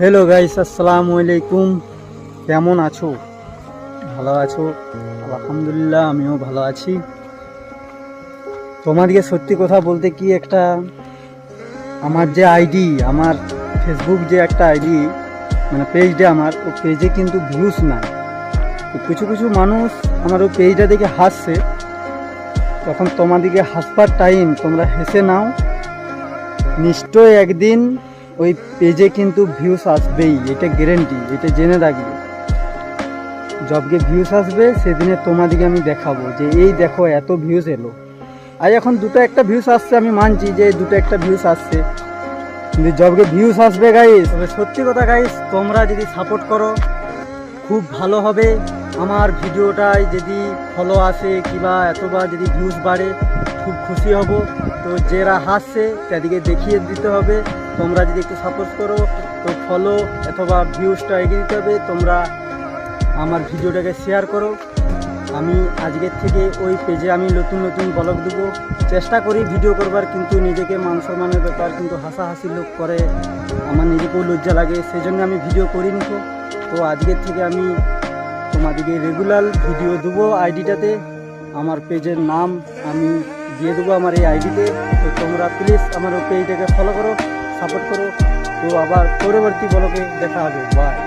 Hello guys, আসসালামু আলাইকুম। কেমন আছো? ভালো আছো? আলহামদুলিল্লাহ, আমিও ভালো আছি। তোমাদেরকে সত্যি কথা বলতে কি, একটা আমার যে আইডি, আমার ফেসবুক যে একটা আইডি মানে পেজটা, আমার ও পেজে কিন্তু ভিউজ নাই। তো কিছু কিছু মানুষ আমার ওই পেজটা দেখে হাসছে। তখন তোমাদেরকে হাসবার টাইম, তোমরা হেসে নাও। নিশ্চয় একদিন ওই পেজে কিন্তু ভিউস আসবেই, এটা গ্যারেন্টি, এটা জেনে রাখবে। জবকে ভিউস আসবে সেদিনে তোমাদেরকে আমি দেখাবো যে এই দেখো এত ভিউস এলো। আর এখন দুটো একটা ভিউস আসছে, আমি মানছি যে দুটো একটা ভিউস আসছে, কিন্তু জবকে ভিউস আসবে গাইস। তবে সত্যি কথা গাইস, তোমরা যদি সাপোর্ট করো খুব ভালো হবে। আমার ভিডিওটায় যদি ফলো আসে কিংবা এতবার যদি ভিউজ বাড়ে, খুব খুশি হব। তো যারা হাসছে তাদেরকে দেখিয়ে দিতে হবে, তোমরা যদি একটু সাপোর্ট করো তো ফলো অথবা ভিউজটা এগিয়ে দিতে হবে। তোমরা আমার ভিডিওটাকে শেয়ার করো। আমি আজকের থেকে ওই পেজে আমি নতুন নতুন ব্লগ দেবো, চেষ্টা করি ভিডিও করবার, কিন্তু নিজেকে মান সম্মানের ব্যাপার, কিন্তু হাসাহাসি লোক করে, আমার নিজেকেও লজ্জা লাগে, সেই জন্য আমি ভিডিও করিনি। তো আজকের থেকে আমি তোমাদেরকে রেগুলার ভিডিও দেবো আইডিটাতে। আমার পেজের নাম আমি দিয়ে দেবো আমার এই আইডিতে। তো তোমরা প্লিজ আমার ওই পেজটাকে ফলো করো, সাপোর্ট করো। তো আবার পরবর্তী ব্লগে দেখা হবে। বাই।